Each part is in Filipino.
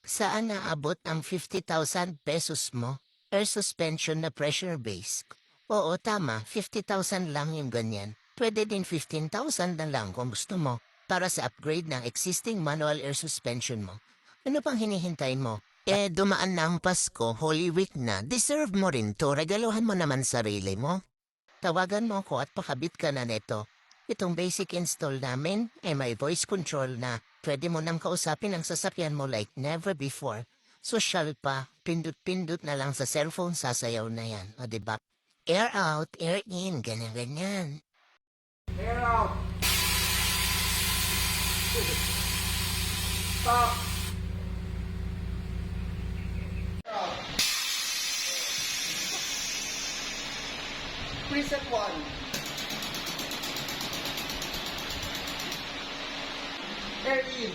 Saan naabot ang 50,000 pesos mo? Air suspension na pressure base. Oo, tama. 50,000 lang yung ganyan. Pwede din 15,000 na lang kung gusto mo para sa upgrade ng existing manual air suspension mo. Ano pang hinihintay mo? Dumaan na ang Pasko, Holy Week na. Deserve mo rin to. Regaluhan mo naman sarili mo. Tawagan mo ako at pakabit ka na neto. Itong basic install namin ay may voice control na pwede mo nang kausapin ang sasakyan mo like never before. Social pa, pindot-pindot na lang sa cellphone sasayaw na yan. O diba? Air out, air in, ganyan-ganyan. Air out. Stop. Air out. Preset 1. Air in.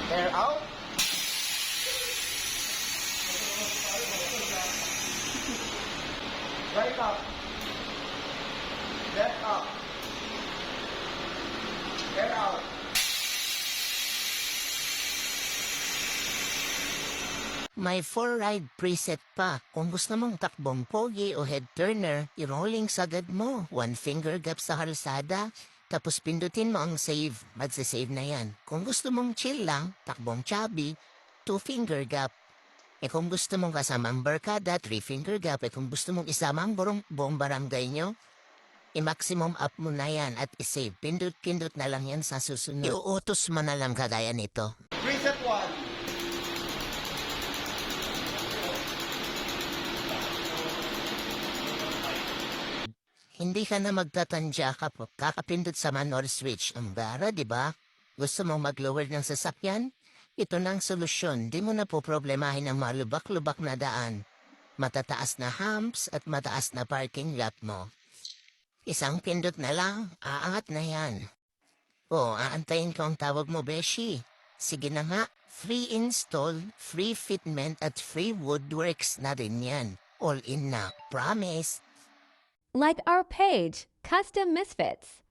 Air out. Right up. Left up. Air out. May 4-ride preset pa. Kung gusto mong takbong pogi o head turner, i-rolling sagad mo. 1 finger gap sa kalsada, tapos pindutin mo ang save. Magsisave na yan. Kung gusto mong chill lang, takbong chubby, 2 finger gap. Kung gusto mong kasama ang barkada, 3 finger gap. Kung gusto mong isama ang buong barangay nyo, i-maximum up mo na yan at i-save. Pindot-pindot na lang yan sa susunod. Iuutos mo na lang kagaya nito. Preset 1. Hindi ka na magtatandya kapag kakapindot sa manual switch. Ang bara, di ba? Gusto mong mag-lower ng sasakyan? Ito na ang solusyon. Di mo na po problemahin ang malubak-lubak na daan. Matataas na humps at mataas na parking lot mo. Isang pindot na lang, aangat na yan. Aantayin ko ang tawag mo, Beshi. Sige na nga, free install, free fitment at free woodworks na rin yan. All in na, promise. Like our page, Custom Misfits.